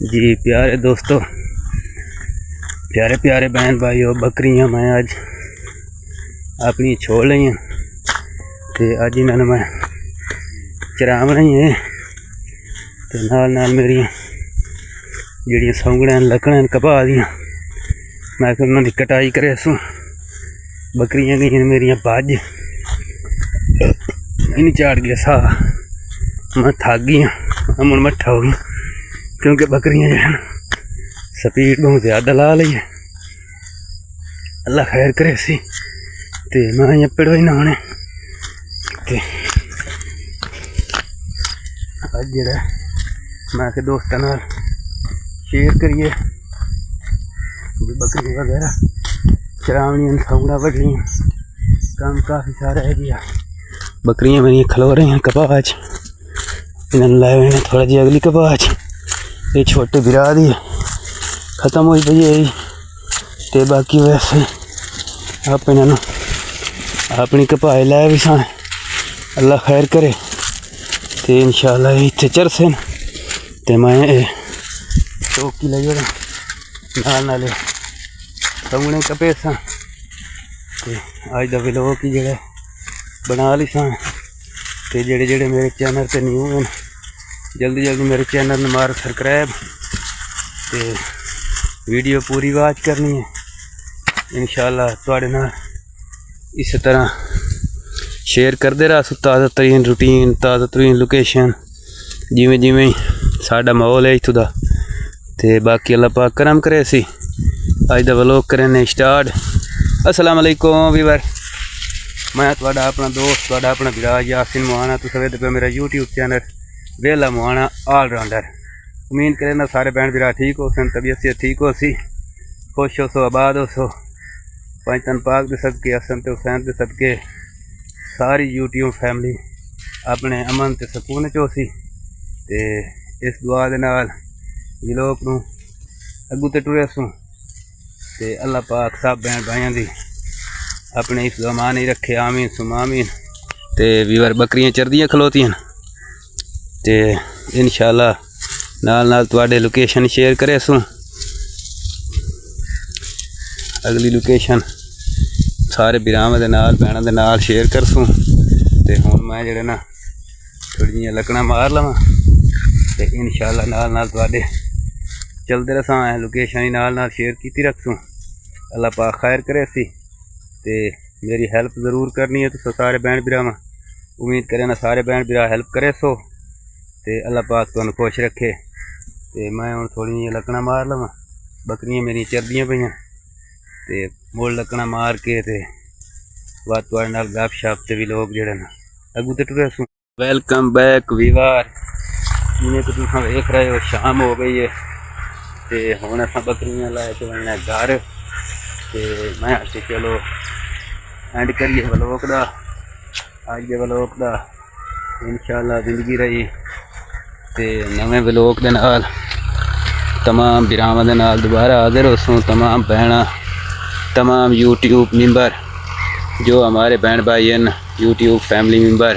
जी प्यारे दोस्तों, प्यारे प्यारे बहन भाइयों, बकरियां मैं आज अपनी छोड़ ली हैं तो अज इन्होंने मैं चरावना ही है। तो नाल नाल मेरिया जड़ियाँ सौंगड़ियां लकड़ियां कपा दियाँ मैं उन्होंने कटाई करे सूँ। बकरियां गई मेरिया भज नहीं चाड़ गया सा, मैं थक गई हाँ, मुड़ मट्ठा हो गया क्योंकि बकरियां जो है स्पीड बहुत ज़्यादा ला ली है। अल्लाह खैर करे सी ते मैं इं पिड़ो ही नहाने ते अज जेह्ड़ा मैं के दोस्तों नाल शेयर करिए बकरियां वगैरह चरावनियां सौंगड़ा बड़नियां काम काफ़ी सारा है गया। बकरियां मेरी खलो रही हैं कपाह च, इन्होंने लाए हुए हैं थोड़ा जी अगली कपाह च। ये छोटे बिरा दी खत्म हो पई है तो बाकी वैसे आप इन्होंने अपनी कपाए लै भी सा। अल्लाह खैर करे तो इंशाअल्लाह इतने चरसे न तो मैं चौकी लाई नाल नाल सौंगने कपे सा। अज का व्लॉग ही जो बना ली सा। तो जेड़े जेड़े मेरे चैनल पर न्यू हैं जल्दी जल्दी मेरे चैनल में मारो सब्सक्राइब तो वीडियो पूरी वाच करनी है। इंशाअल्लाह तुहाडे नाल इस तरह शेयर करते रहा ताज़ा तरीन रूटीन, ताज़ा तरीन लोकेशन जिमें जिमें साडा माहौल है इत्थों दा। ते बाकी अल्लाह पाक करम करे सी अज दा व्लॉग करने स्टार्ट। अस्सलाम वालेकुम वीवर, मैं तुहाडा अपना दोस्त तुहाडा अपना विराज यासिन मोहाना। तुस वेखदे पे मेरा यूट्यूब चैनल वेला मोहाना ऑलराउंडर। उम्मीद करें ना सारे भैन भरा ठीक हो सन, तबीयत से ठीक हो सी, खुश हो सो, आबाद हो सो। पंज तन पाक दे सदके हसन ते हुसैन दे सदके सारी यूट्यूब फैमिली अपने अमन ते सकून च हो सी। ते इस दुआ दे नाल व्लॉग नूं अग्गू ते टुरे सूं ते अल्लाह पाक सब भैन भाइयों दी अपने इस ज़मान ही रखे, आमीन सुम आमीन। ते वीवर बकरियां चरदियां खलोतियां ते इंशाअल्लाह नाल नाल तुहाडे लोकेशन शेयर करे सूं। अगली लोकेशन सारे बिरावां दे नाल भैणां दे नाल शेयर कर सूं। ते हुण मैं जेह्ड़ा ना थोड़ी जिहियां लकड़ां मार लवां ते इंशाअल्लाह नाल नाल तुहाडे चलदे रसां लोकेशन ही नाल नाल शेयर कीती रखसूं। अल्लाह पाक खैर करे सी ते मेरी हेल्प ज़रूर करनी है तुस सारे भैन भरावां। उम्मीद करें ना सारे भैन भरा हेल्प करे सो ते अल्लाह पाक तुहानूं खुश रखे। ते मैं हुण थोड़ी जिहियां लकड़ां मार लवां, बकरियां मेरियां चरदियां पईयां ते मुड़ लकड़ां मार के ते बाद तुहाडे नाल गप शप ते व्लॉग जेह्ड़ा ना अग्गू ते टुरे सूं। वेलकम बैक वीवर, जि'यां कि तुस देख रहे हो शाम हो गई है ते हुण असां बकरियां लै के बनना घर। ते मैं आखे चलो एंड करिए व्लॉग दा। अज के व्लॉग दा इंशाअल्लाह जिंदगी रही ते नवे व्लॉग दे नाल तमाम बिरावां दे नाल दोबारा हाजिर हो सूं। तमाम बहना, तमाम यूट्यूब मेंबर जो हमारे बहन भाई हैं, यूट्यूब फैमिली मेंबर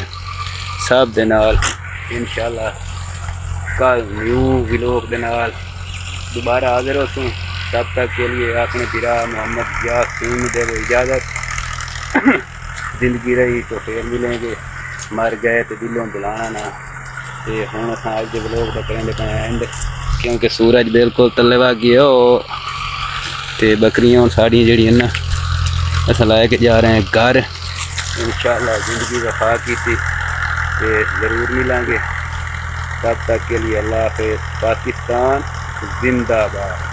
सब दे नाल इंशाअल्लाह कल न्यू व्लॉग दे नाल दोबारा हाजिर हो सूं। तब तक के लिए अपने पिता मोहम्मद यासीन दे इजाज़त। जिंदगी रही तो फिर मिलेंगे, मर गए तो दिलों बुलाना ना। ते हुण असां अज दे व्लॉग दा करेंगे एंड क्योंकि सूरज बिल्कुल थल्ले वग गया हो। ते बकरियां हुण साड़ियां जेहड़ियां ना असां लै के जा रहे हैं घर। इंशाअल्लाह जिंदगी वफा की थी ते ज़रूर मिलेंगे। तब तक के लिए अल्लाह हाफ़िज़। पाकिस्तान जिंदाबाद।